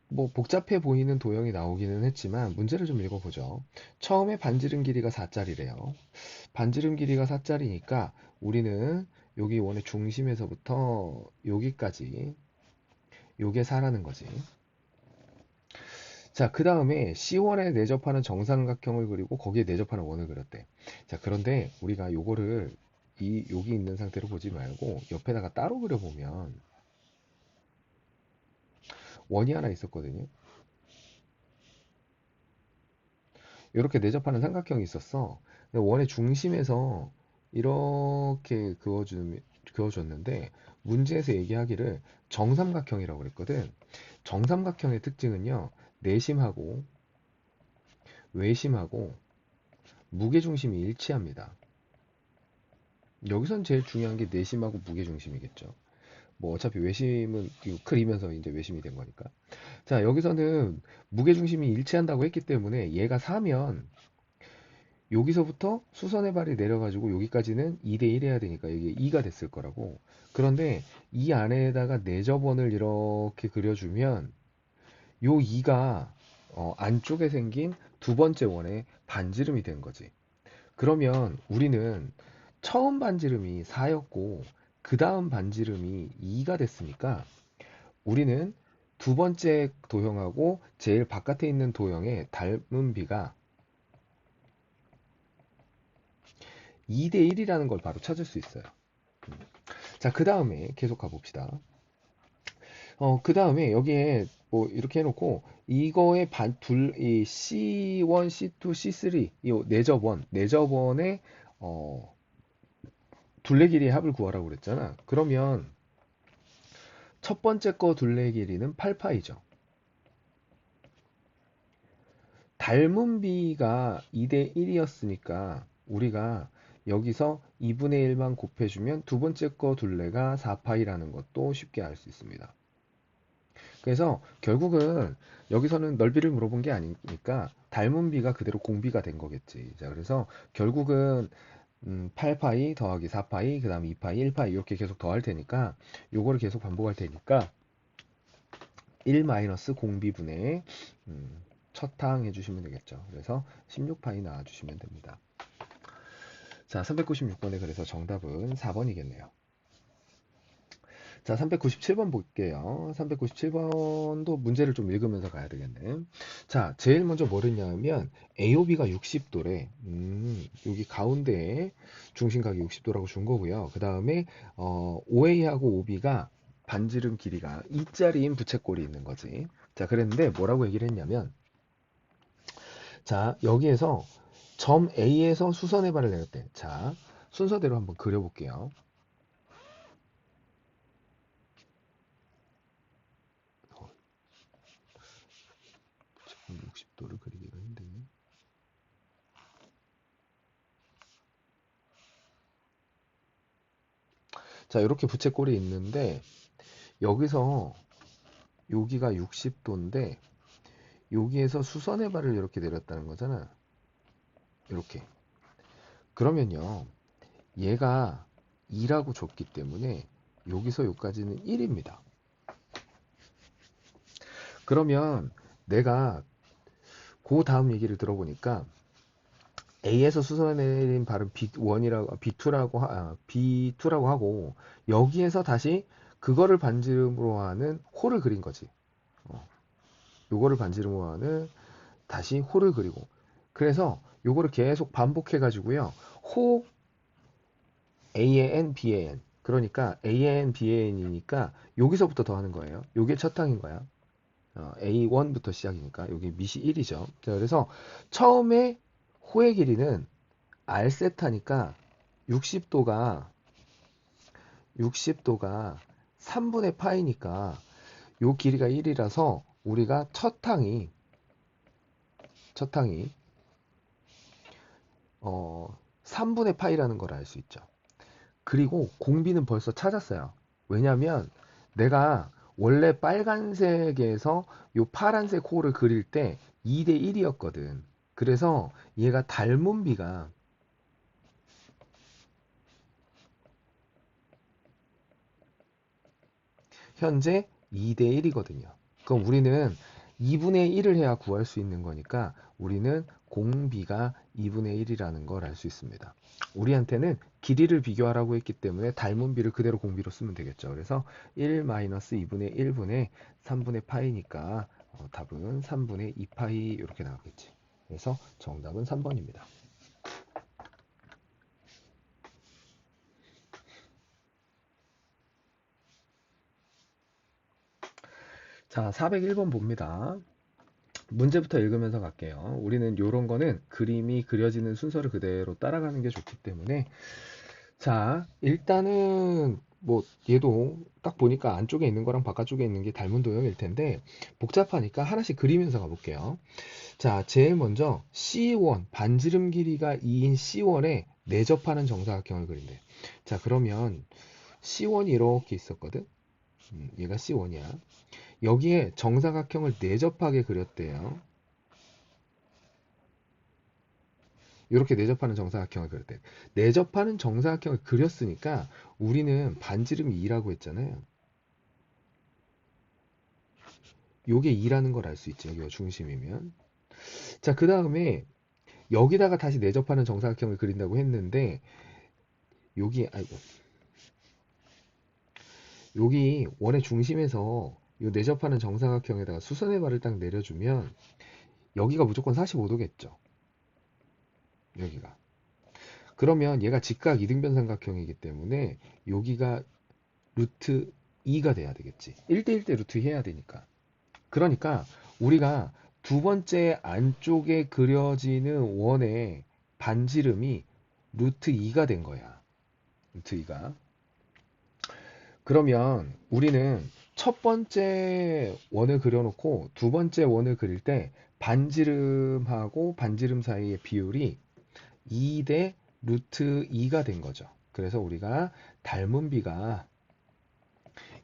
Speaker 1: 뭐 복잡해 보이는 도형이 나오기는 했지만 문제를 좀 읽어보죠. 처음에 반지름 길이가 4짜리래요. 반지름 길이가 4짜리니까 우리는 여기 원의 중심에서부터 여기까지 요게 4라는 거지. 자, 그 다음에 C1에 내접하는 정삼각형을 그리고 거기에 내접하는 원을 그렸대. 자, 그런데 우리가 요거를 여기 있는 상태로 보지 말고 옆에다가 따로 그려보면 원이 하나 있었거든요. 이렇게 내접하는 삼각형이 있었어. 근데 원의 중심에서 이렇게 그어줬는데 문제에서 얘기하기를 정삼각형이라고 그랬거든. 정삼각형의 특징은요, 내심하고 외심하고 무게중심이 일치합니다. 여기선 제일 중요한 게 내심하고 무게중심이겠죠. 뭐 어차피 외심은 이거 그리면서 이제 외심이 된 거니까. 자, 여기서는 무게중심이 일치한다고 했기 때문에 얘가 4면 여기서부터 수선의 발이 내려가지고 여기까지는 2대1 해야 되니까 이게 2가 됐을 거라고. 그런데 이 안에다가 내접원을 이렇게 그려주면 요 2가 안쪽에 생긴 두 번째 원의 반지름이 된 거지. 그러면 우리는 처음 반지름이 4였고 그 다음 반지름이 2가 됐으니까 우리는 두 번째 도형하고 제일 바깥에 있는 도형의 닮은 비가 2대1이라는 걸 바로 찾을 수 있어요. 자, 그 다음에 계속 가봅시다. 그 다음에 여기에 뭐 이렇게 해놓고 이거의 이 C1, C2, C3 이 내접원의 둘레 길이의 합을 구하라고 그랬잖아. 그러면 첫 번째 거 둘레 길이는 8파이죠. 닮은 비가 2대 1이었으니까 우리가 여기서 2분의 1만 곱해주면 두 번째 거 둘레가 4파이라는 것도 쉽게 알 수 있습니다. 그래서 결국은 여기서는 넓이를 물어본 게 아니니까 닮은 비가 그대로 공비가 된 거겠지. 자, 그래서 결국은 8파이 더하기 4파이 그 다음 2파이 1파이 이렇게 계속 더할 테니까 요거를 계속 반복할 테니까 1 마이너스 공비분의 첫항 해주시면 되겠죠. 그래서 16파이 나와주시면 됩니다. 자, 396번에 그래서 정답은 4번이겠네요. 자, 397번 볼게요. 397번도 문제를 좀 읽으면서 가야 되겠네. 자, 제일 먼저 뭘 했냐면 AOB가 60도래. 여기 가운데에 중심각이 60도라고 준 거고요. 그 다음에 OA하고 OB가 반지름 길이가 2짜리인 부채꼴이 있는 거지. 자, 그랬는데 뭐라고 얘기를 했냐면 자, 여기에서 점 A에서 수선의 발을 내렸대. 자, 순서대로 한번 그려볼게요. 60도를 그리기가 힘드네. 자, 이렇게 부채꼴이 있는데 여기서 여기가 60도인데 여기에서 수선의 발을 이렇게 내렸다는 거잖아. 이렇게. 그러면요. 얘가 2라고 줬기 때문에 여기서 여기까지는 1입니다. 그러면 내가 그 다음 얘기를 들어보니까 A에서 수선해내린 발은 B2라고 하고 여기에서 다시 그거를 반지름으로 하는 홀을 그린 거지. 요거를 반지름으로 하는 다시 호를 그리고, 그래서 요거를 계속 반복해 가지고요. 호 A의 N, B의 N. 그러니까 A의 N, B의 N이니까 여기서부터 더하는 거예요. 요게 첫 항인 거야. A1부터 시작이니까 여기 밑이 1이죠. 자, 그래서 처음에 호의 길이는 R세타니까 60도가 60도가 3분의 파이니까 요 길이가 1이라서 우리가 첫 항이 3분의 파이라는 걸 알 수 있죠. 그리고 공비는 벌써 찾았어요. 왜냐면 내가 원래 빨간색에서 요 파란색 호를 그릴 때 2대 1이었거든. 그래서 얘가 닮은 비가 현재 2대 1이거든요. 그럼 우리는 2분의 1을 해야 구할 수 있는 거니까 우리는 공비가 2분의 1이라는 걸 알 수 있습니다. 우리한테는 길이를 비교하라고 했기 때문에 닮은 비를 그대로 공비로 쓰면 되겠죠. 그래서 1-2분의 1분의 3분의 파이니까 답은 3분의 2파이 이렇게 나오겠지. 그래서 정답은 3번입니다. 자, 401번 봅니다. 문제부터 읽으면서 갈게요. 우리는 이런 거는 그림이 그려지는 순서를 그대로 따라가는 게 좋기 때문에, 자, 일단은 뭐 얘도 딱 보니까 안쪽에 있는 거랑 바깥쪽에 있는 게 닮은 도형일 텐데 복잡하니까 하나씩 그리면서 가볼게요. 자, 제일 먼저 C1 반지름 길이가 2인 C1에 내접하는 정사각형을 그린대. 자, 그러면 C1이 이렇게 있었거든. 얘가 C1이야. 여기에 정사각형을 내접하게 그렸대요. 이렇게 내접하는 정사각형을 그렸대. 내접하는 정사각형을 그렸으니까 우리는 반지름이 2라고 했잖아요. 요게 2라는 걸 알 수 있죠. 여기가 중심이면. 자, 그 다음에 여기다가 다시 내접하는 정사각형을 그린다고 했는데 여기 원의 중심에서 요 내접하는 정사각형에다가 수선의 발을 딱 내려주면 여기가 무조건 45도겠죠. 여기가. 그러면 얘가 직각 이등변 삼각형이기 때문에 여기가 루트 2가 돼야 되겠지. 1대1대 루트 해야 되니까. 그러니까 우리가 두 번째 안쪽에 그려지는 원의 반지름이 루트 2가 된 거야. 루트 2가. 그러면 우리는 첫 번째 원을 그려놓고 두 번째 원을 그릴 때 반지름하고 반지름 사이의 비율이 2 대 루트 2가 된 거죠. 그래서 우리가 닮은 비가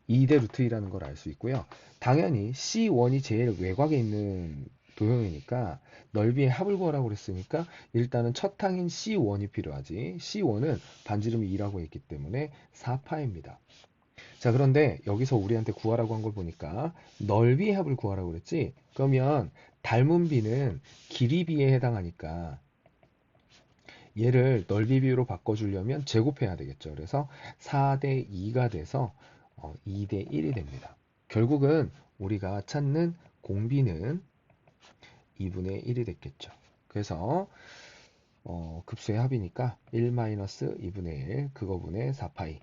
Speaker 1: 2 대 루트 2라는 걸 알 수 있고요. 당연히 C1이 제일 외곽에 있는 도형이니까 넓이의 합을 구하라고 그랬으니까 일단은 첫 항인 C1이 필요하지. C1은 반지름이 2라고 했기 때문에 4파입니다. 자, 그런데 여기서 우리한테 구하라고 한 걸 보니까 넓이의 합을 구하라고 그랬지. 그러면 닮은 비는 길이 비에 해당하니까 얘를 넓이 비로 바꿔주려면 제곱해야 되겠죠. 그래서 4대 2가 돼서 2대 1이 됩니다. 결국은 우리가 찾는 공비는 2분의 1이 됐겠죠. 그래서 급수의 합이니까 1-2분의 1 그거분의 4파이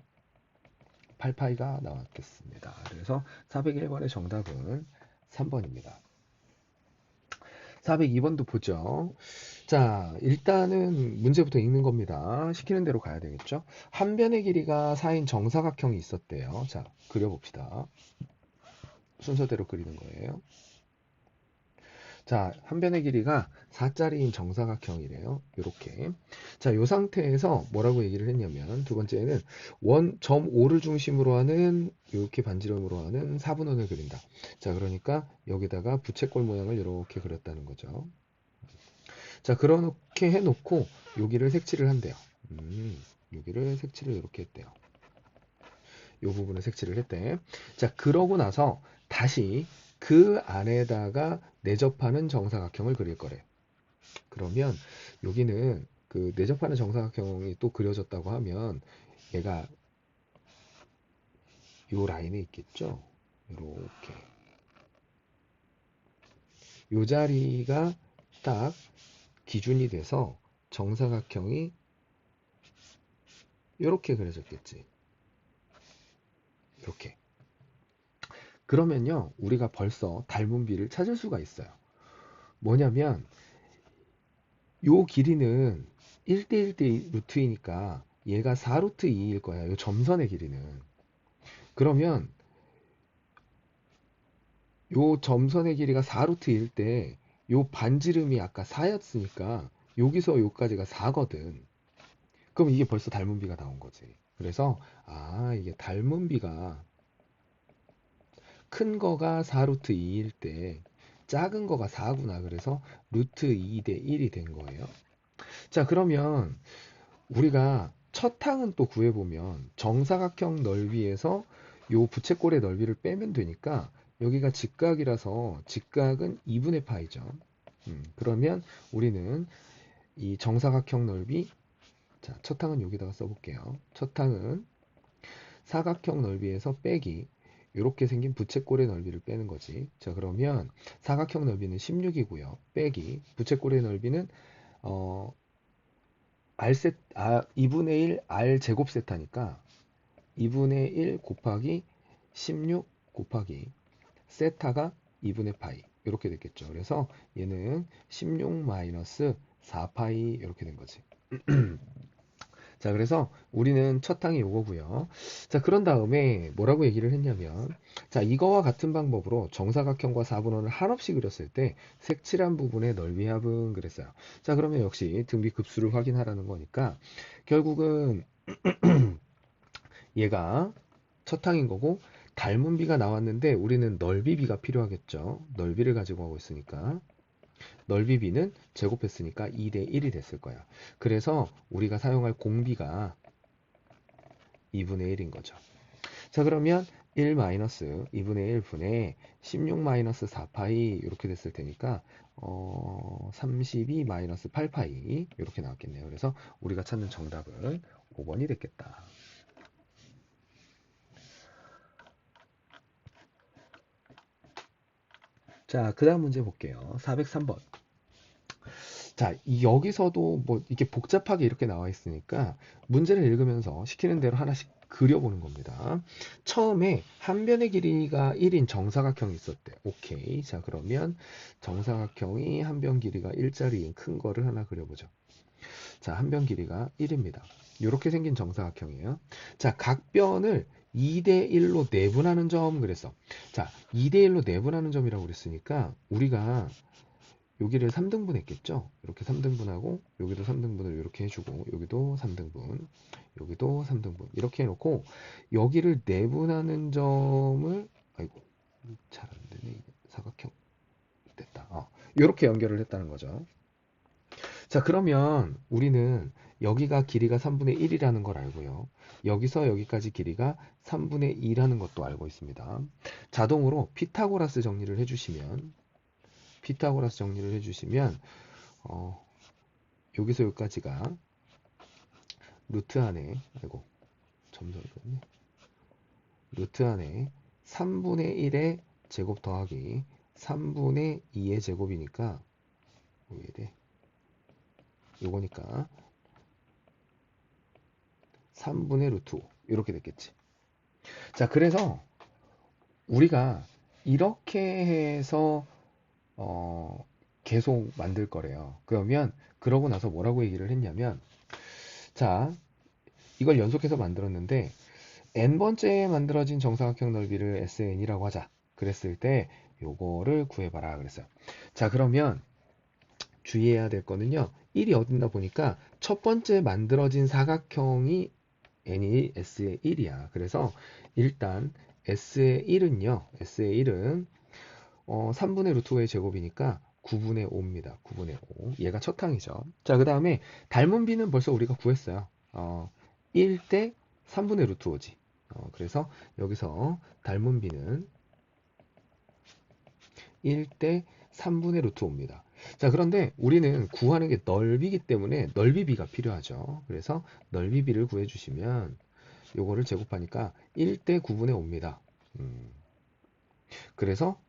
Speaker 1: 8파이가 나왔겠습니다. 그래서 401번의 정답은 3번입니다. 402번도 보죠. 자, 일단은 문제부터 읽는 겁니다. 시키는 대로 가야 되겠죠. 한 변의 길이가 4인 정사각형이 있었대요. 자, 그려봅시다. 순서대로 그리는 거예요. 자, 한 변의 길이가 4짜리인 정사각형이래요. 이렇게. 자, 이 상태에서 뭐라고 얘기를 했냐면 두 번째는 점 5를 중심으로 하는 이렇게 반지름으로 하는 4분원을 그린다. 자, 그러니까 여기다가 부채꼴 모양을 이렇게 그렸다는 거죠. 자, 그렇게 해놓고 여기를 색칠을 한대요. 여기를 색칠을 이렇게 했대요. 이 부분을 색칠을 했대. 자, 그러고 나서 다시 그 안에다가 내접하는 정사각형을 그릴 거래. 그러면 여기는 그 내접하는 정사각형이 또 그려졌다고 하면 얘가 요 라인에 있겠죠. 이렇게 요 자리가 딱 기준이 돼서 정사각형이 이렇게 그려졌겠지. 이렇게. 그러면요, 우리가 벌써 닮은 비를 찾을 수가 있어요. 뭐냐면 요 길이는 1대1대 루트이니까 얘가 4루트 2일 거야. 요 점선의 길이는. 그러면 요 점선의 길이가 4루트일 때 요 반지름이 아까 4였으니까 여기서 여기까지가 4거든. 그럼 이게 벌써 닮은 비가 나온 거지. 그래서 이게 닮은 비가 큰 거가 4루트 2일 때 작은 거가 4구나. 그래서 루트 2 대 1이 된 거예요. 자, 그러면 우리가 첫 항은 또 구해보면 정사각형 넓이에서 요 부채꼴의 넓이를 빼면 되니까 여기가 직각이라서 직각은 2분의 파이죠. 그러면 우리는 이 정사각형 넓이, 자, 첫 항은 여기다가 써볼게요. 첫 항은 사각형 넓이에서 빼기, 이렇게 생긴 부채꼴의 넓이를 빼는 거지. 자, 그러면 사각형 넓이는 16이고요. 빼기 부채꼴의 넓이는 어, 2분의 1 R 제곱 세타니까 2분의 1 곱하기 16 곱하기 세타가 2분의 파이 이렇게 됐겠죠. 그래서 얘는 16 마이너스 4파이 이렇게 된 거지. 자, 그래서 우리는 첫 항이 요거고요. 자, 그런 다음에 뭐라고 얘기를 했냐면, 자, 이거와 같은 방법으로 정사각형과 사분원을 한없이 그렸을 때 색칠한 부분의 넓이 합은 그랬어요. 자, 그러면 역시 등비 급수를 확인하라는 거니까 결국은 얘가 첫 항인 거고 닮은 비가 나왔는데 우리는 넓이 비가 필요하겠죠. 넓이를 가지고 하고 있으니까. 넓이 b는 제곱했으니까 2대 1이 됐을 거야. 그래서 우리가 사용할 공비가 2분의 1인 거죠. 자, 그러면 1 마이너스 2분의 1분의 16 마이너스 4파이 이렇게 됐을 테니까 32 마이너스 8파이 이렇게 나왔겠네요. 그래서 우리가 찾는 정답은 5번이 됐겠다. 자, 그 다음 문제 볼게요. 403번. 자, 여기서도 뭐 이게 복잡하게 이렇게 나와 있으니까 문제를 읽으면서 시키는 대로 하나씩 그려보는 겁니다. 처음에 한 변의 길이가 1인 정사각형이 있었대. 오케이. 자, 그러면 정사각형이 한 변 길이가 1짜리인 큰 거를 하나 그려보죠. 자, 한 변 길이가 1입니다. 이렇게 생긴 정사각형이에요. 자, 각 변을 2대1로 내분하는 점 그랬어. 자, 2대1로 내분하는 점이라고 그랬으니까 우리가 여기를 3등분 했겠죠? 이렇게 3등분하고 여기도 3등분을 이렇게 해주고 여기도 3등분 여기도 3등분 이렇게 해놓고 여기를 내분하는 점을 아이고 잘 안되네 사각형 됐다. 이렇게 연결을 했다는 거죠. 자, 그러면 우리는 여기가 길이가 3분의 1이라는 걸 알고요. 여기서 여기까지 길이가 3분의 2라는 것도 알고 있습니다. 자동으로 피타고라스 정리를 해주시면 여기서 여기까지가 루트 안에 점선이 그랬네. 루트 안에 3분의 1의 제곱 더하기 3분의 2의 제곱이니까 요거니까 3분의 루트 5 이렇게 됐겠지. 자, 그래서 우리가 이렇게 해서 계속 만들 거래요. 그러고 나서 뭐라고 얘기를 했냐면, 자, 이걸 연속해서 만들었는데 n번째 만들어진 정사각형 넓이를 SN이라고 하자. 그랬을 때 요거를 구해봐라 그랬어요. 자, 그러면 주의해야 될 거는요. 1이 어딨나 보니까 첫 번째 만들어진 사각형이 n이 S의 1이야. 그래서 일단 S의 1은 3분의 루트 5의 제곱이니까 9분의 5입니다. 9분의 5. 얘가 첫 항이죠. 자, 그 다음에 닮은 비는 벌써 우리가 구했어요. 1대 3분의 루트 5지. 그래서 여기서 닮은 비는 1대 3분의 루트 5입니다. 자, 그런데 우리는 구하는 게 넓이기 때문에 넓이비가 필요하죠. 그래서 넓이비를 구해주시면 요거를 제곱하니까 1대 9분의 5입니다. 그래서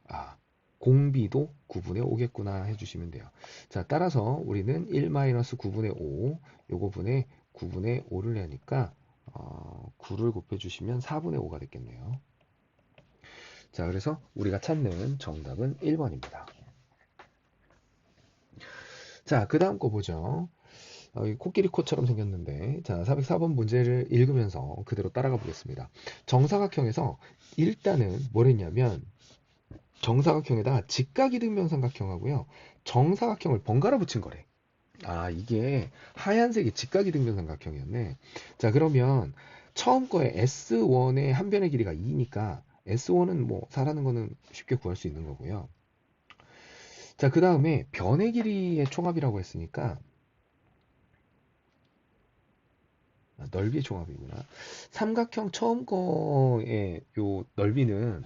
Speaker 1: 공비도 9분의 5겠구나 해주시면 돼요. 자, 따라서 우리는 1-9분의 5, 요거 분의 9분의 5를 내니까 9를 곱해주시면 4분의 5가 됐겠네요. 자, 그래서 우리가 찾는 정답은 1번입니다. 자, 그 다음 거 보죠. 이 코끼리 코처럼 생겼는데, 자, 404번 문제를 읽으면서 그대로 따라가 보겠습니다. 정사각형에서 일단은 뭘 했냐면, 정사각형에다가 직각이등변삼각형하고요, 정사각형을 번갈아 붙인 거래. 아, 이게 하얀색이 직각이등변삼각형이었네. 자, 그러면 처음 거에 S1의 한 변의 길이가 2니까 S1은 뭐 4라는 거는 쉽게 구할 수 있는 거고요. 자, 그 다음에 변의 길이의 총합이라고 했으니까 넓이의 총합이구나. 삼각형 처음 거의 요 넓이는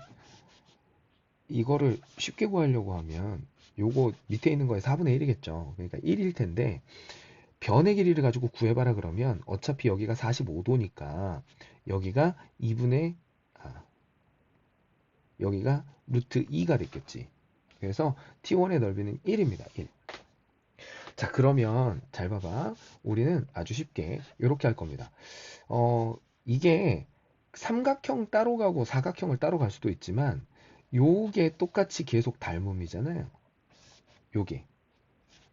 Speaker 1: 이거를 쉽게 구하려고 하면 요거 밑에 있는 거에 4분의 1이겠죠. 그러니까 1일 텐데 변의 길이를 가지고 구해봐라 그러면 어차피 여기가 45도니까 여기가 2분의 여기가 루트 2가 됐겠지. 그래서 T1의 넓이는 1입니다. 1. 자, 그러면 잘 봐봐. 우리는 아주 쉽게 이렇게 할 겁니다. 이게 삼각형 따로 가고 사각형을 따로 갈 수도 있지만 요게 똑같이 계속 닮음이잖아요. 요게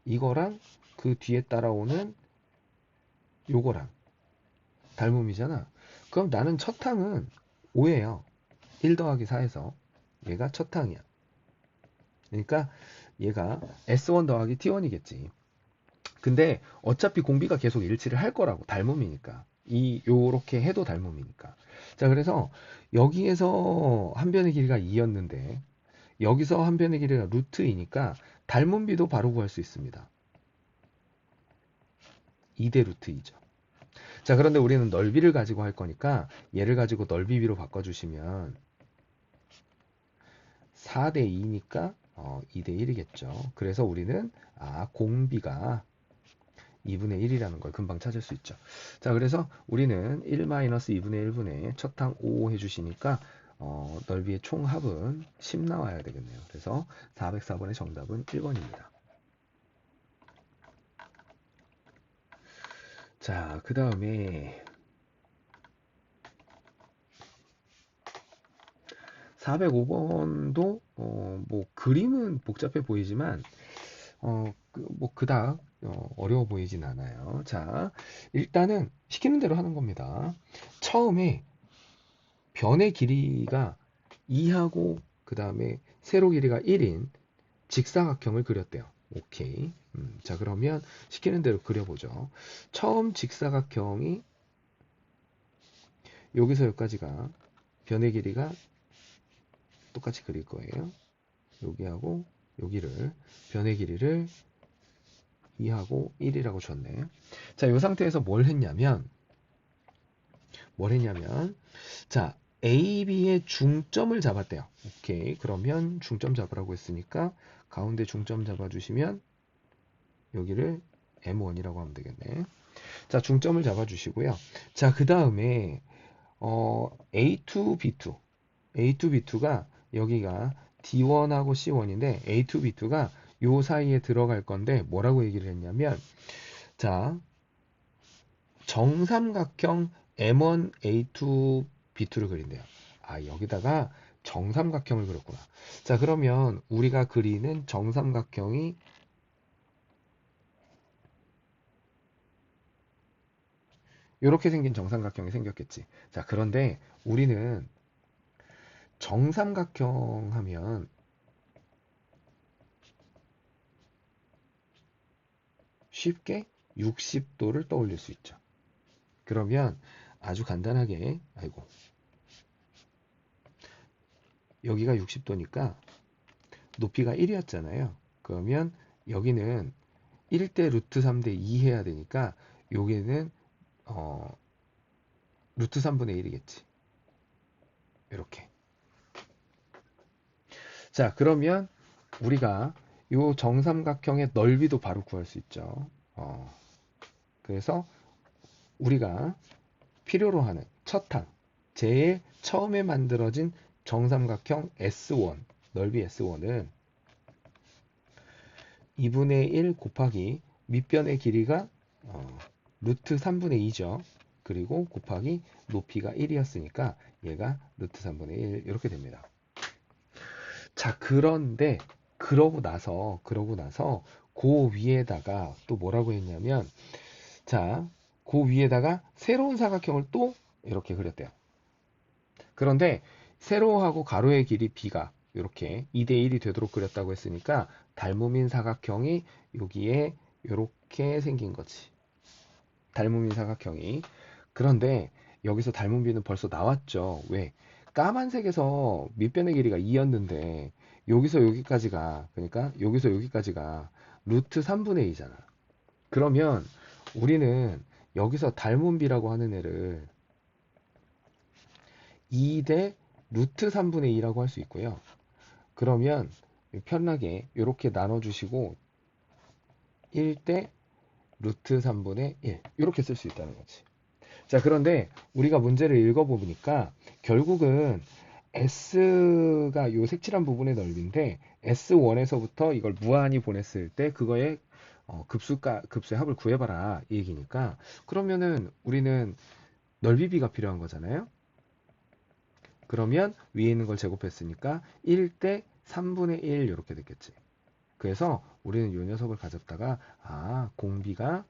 Speaker 1: 이거랑 그 뒤에 따라오는 요거랑 닮음이잖아. 그럼 나는 첫 항은 5예요. 1 더하기 4에서 얘가 첫 항이야. 그러니까 얘가 S1 더하기 T1이겠지. 근데 어차피 공비가 계속 일치를 할 거라고, 닮음이니까. 요렇게 해도 닮음이니까. 자, 그래서 여기에서 한 변의 길이가 2였는데 여기서 한 변의 길이가 루트이니까 닮음비도 바로 구할 수 있습니다. 2대 루트 2죠. 자, 그런데 우리는 넓이를 가지고 할 거니까 얘를 가지고 넓이비로 바꿔주시면 4대 2니까 2대 1이겠죠. 그래서 우리는 공비가 2분의 1이라는 걸 금방 찾을 수 있죠. 자, 그래서 우리는 1-2분의 1분의 첫항 5 해주시니까 넓이의 총합은 10 나와야 되겠네요. 그래서 404번의 정답은 1번입니다. 자, 그 다음에 405번도 뭐 그림은 복잡해 보이지만 뭐 그닥 어려워 보이진 않아요. 자, 일단은 시키는 대로 하는 겁니다. 처음에 변의 길이가 2하고 그 다음에 세로 길이가 1인 직사각형을 그렸대요. 오케이. 자, 그러면 시키는 대로 그려보죠. 처음 직사각형이 여기서 여기까지가 변의 길이가 똑같이 그릴 거예요. 여기하고 여기를 변의 길이를 2하고 1이라고 줬네. 자, 이 상태에서 뭘 했냐면 자, A, B의 중점을 잡았대요. 오케이. 그러면 중점 잡으라고 했으니까 가운데 중점 잡아주시면 여기를 M1이라고 하면 되겠네. 자, 중점을 잡아주시고요. 자, 그 다음에 A2, B2. A2, B2가 여기가 D1하고 C1인데 A2, B2가 요 사이에 들어갈 건데 뭐라고 얘기를 했냐면 자, 정삼각형 M1, A2, B2를 그린대요. 여기다가 정삼각형을 그렸구나. 자, 그러면 우리가 그리는 정삼각형이 이렇게 생긴 정삼각형이 생겼겠지. 자, 그런데 우리는 정삼각형 하면 쉽게 60도를 떠올릴 수 있죠. 그러면 아주 간단하게, 여기가 60도니까 높이가 1이었잖아요. 그러면 여기는 1대 루트 3대 2 해야 되니까 여기는 루트 3분의 1이겠지. 이렇게. 자, 그러면 우리가 이 정삼각형의 넓이도 바로 구할 수 있죠. 그래서 우리가 필요로 하는 첫 항, 제일 처음에 만들어진 정삼각형 S1, 넓이 S1은 2분의 1 곱하기 밑변의 길이가 루트 3분의 2죠. 그리고 곱하기 높이가 1이었으니까 얘가 루트 3분의 1 이렇게 됩니다. 자, 그런데 그러고 나서 그 위에다가 또 뭐라고 했냐면, 자, 그 위에다가 새로운 사각형을 또 이렇게 그렸대요. 그런데 세로하고 가로의 길이 b가 이렇게 2대 1이 되도록 그렸다고 했으니까 닮음인 사각형이 여기에 이렇게 생긴 거지. 닮음인 사각형이. 그런데 여기서 닮음비는 벌써 나왔죠. 왜? 까만색에서 밑변의 길이가 2였는데 여기서 여기까지가, 그러니까 여기서 여기까지가 루트 3분의 2잖아. 그러면 우리는 여기서 닮음비라고 하는 애를 2대 루트 3분의 2라고 할 수 있고요. 그러면 편하게 이렇게 나눠주시고 1대 루트 3분의 1 이렇게 쓸 수 있다는 거지. 자, 그런데 우리가 문제를 읽어보니까 결국은 S가 요 색칠한 부분의 넓이인데 S1에서부터 이걸 무한히 보냈을 때 그거의 급수의 합을 구해봐라 이 얘기니까, 그러면은 우리는 넓이비가 필요한 거잖아요. 그러면 위에 있는 걸 제곱했으니까 1대 3분의 1 이렇게 됐겠지. 그래서 우리는 이 녀석을 가졌다가 공비가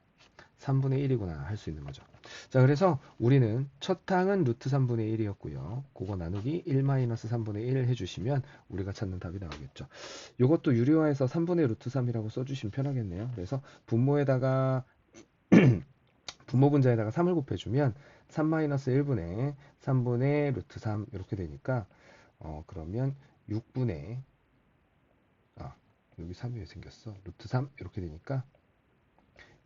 Speaker 1: 3분의 1이구나 할 수 있는 거죠. 자, 그래서 우리는 첫 항은 루트 3분의 1이었고요. 그거 나누기 1-3분의 1 해주시면 우리가 찾는 답이 나오겠죠. 이것도 유리화해서 3분의 루트 3이라고 써주시면 편하겠네요. 그래서 분모에다가 분모 분자에다가 3을 곱해주면 3-1분의 3분의 루트 3 이렇게 되니까 그러면 6분의 여기 3이 왜 생겼어? 루트 3 이렇게 되니까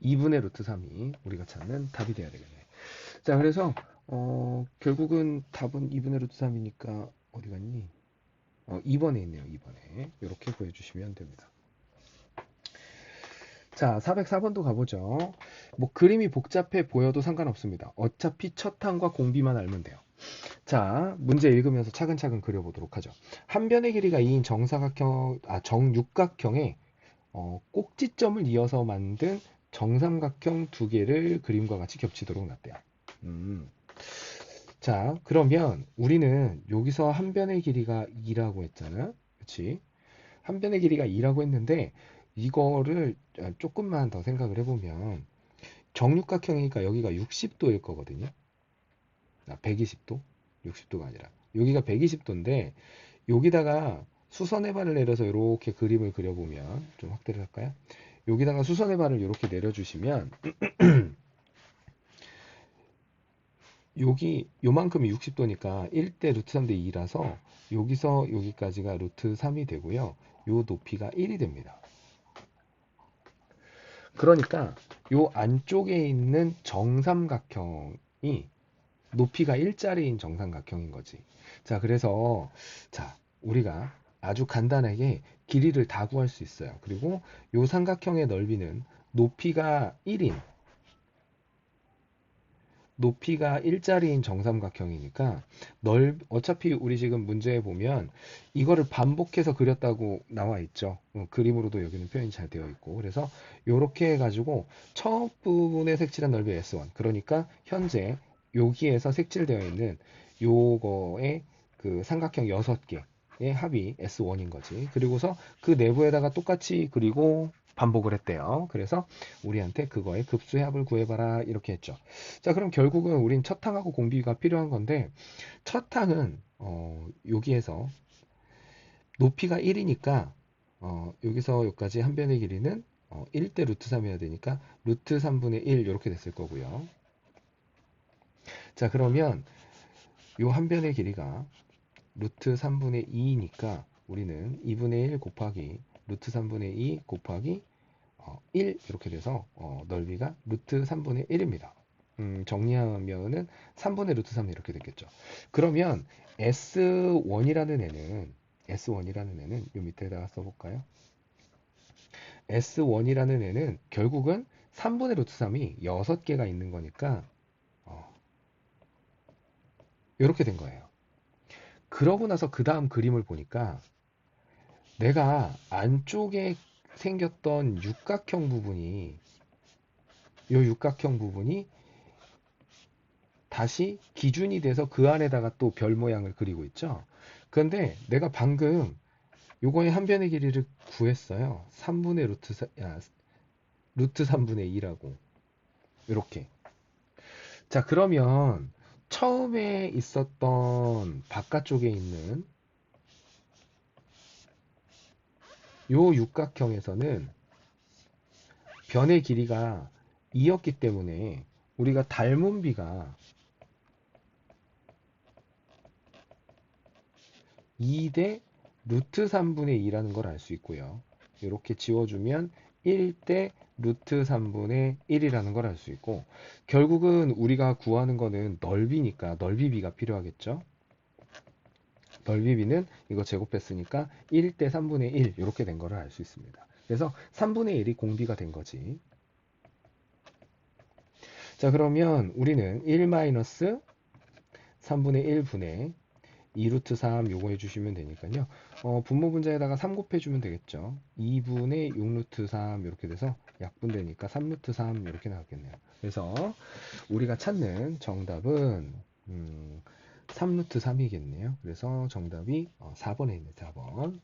Speaker 1: 2분의 루트 3이 우리가 찾는 답이 돼야 되겠네. 자, 그래서 결국은 답은 2분의 루트 3이니까 어디 갔니? 2번에 있네요. 2번에 이렇게 구해주시면 됩니다. 자, 404번도 가보죠. 뭐 그림이 복잡해 보여도 상관없습니다. 어차피 첫 항과 공비만 알면 돼요. 자, 문제 읽으면서 차근차근 그려보도록 하죠. 한 변의 길이가 2인 정육각형에 꼭지점을 이어서 만든 정삼각형 두 개를 그림과 같이 겹치도록 놨대요. 자, 그러면 우리는 여기서 한 변의 길이가 2라고 했잖아. 그치? 한 변의 길이가 2라고 했는데 이거를 조금만 더 생각을 해보면 정육각형이니까 여기가 60도일 거거든요. 120도? 60도가 아니라 여기가 120도인데 여기다가 수선의 발을 내려서 이렇게 그림을 그려보면, 좀 확대를 할까요? 여기다가 수선의 발을 이렇게 내려주시면 여기 요만큼이 60도니까 1대 루트 3대 2라서 여기서 여기까지가 루트 3이 되고요. 요 높이가 1이 됩니다. 그러니까 요 안쪽에 있는 정삼각형이 높이가 1짜리인 정삼각형인 거지. 자, 그래서 자, 우리가 아주 간단하게 길이를 다 구할 수 있어요. 그리고 요 삼각형의 넓이는 높이가 1인 높이가 1짜리인 정삼각형이니까 어차피 우리 지금 문제에 보면 이거를 반복해서 그렸다고 나와 있죠. 그림으로도 여기는 표현이 잘 되어 있고, 그래서 이렇게 해가지고 첫 부분에 색칠한 넓이 S1, 그러니까 현재 여기에서 색칠되어 있는 요거의 그 삼각형 6개의 합이 S1인 거지. 그리고서 그 내부에다가 똑같이 그리고 반복을 했대요. 그래서 우리한테 그거의 급수의 합을 구해봐라 이렇게 했죠. 자, 그럼 결국은 우린 첫 항하고 공비가 필요한 건데, 첫 항은 여기에서 높이가 1이니까 여기서 여기까지 한 변의 길이는 1대 루트 3이어야 되니까 루트 3분의 1 이렇게 됐을 거고요. 자, 그러면 요 한 변의 길이가 루트 3분의 2이니까 우리는 2분의 1 곱하기 루트 3분의 2 곱하기 1 이렇게 돼서 넓이가 루트 3분의 1입니다. 정리하면은 3분의 루트 3 이렇게 됐겠죠. 그러면 S1이라는 애는 요 밑에다가 써볼까요? S1이라는 애는 결국은 3분의 루트 3이 6개가 있는 거니까 이렇게 된 거예요. 그러고 나서 그 다음 그림을 보니까 내가 안쪽에 생겼던 육각형 부분이 요 육각형 부분이 다시 기준이 돼서 그 안에다가 또 별 모양을 그리고 있죠. 그런데 내가 방금 요거의 한 변의 길이를 구했어요. 3분의 루트 3분의 2라고. 이렇게. 자, 그러면 처음에 있었던 바깥쪽에 있는 요 육각형에서는 변의 길이가 2였기 때문에 우리가 닮은 비가 2대 루트 3분의 2라는 걸 알 수 있고요. 이렇게 지워주면 1대 루트 3분의 1이라는 걸 알 수 있고, 결국은 우리가 구하는 거는 넓이니까 넓이비가 필요하겠죠. 넓이비는 이거 제곱했으니까 1대 3분의 1 이렇게 된 거를 알 수 있습니다. 그래서 3분의 1이 공비가 된 거지. 자, 그러면 우리는 1-3분의 1분의 2루트 3 요거 해주시면 되니까요. 분모 분자에다가 3 곱해주면 되겠죠. 2분의 6루트 3 이렇게 돼서 약분되니까 3루트 3 이렇게 나왔겠네요. 그래서 우리가 찾는 정답은 3루트 3이겠네요. 그래서 정답이 4번에 있네. 4번.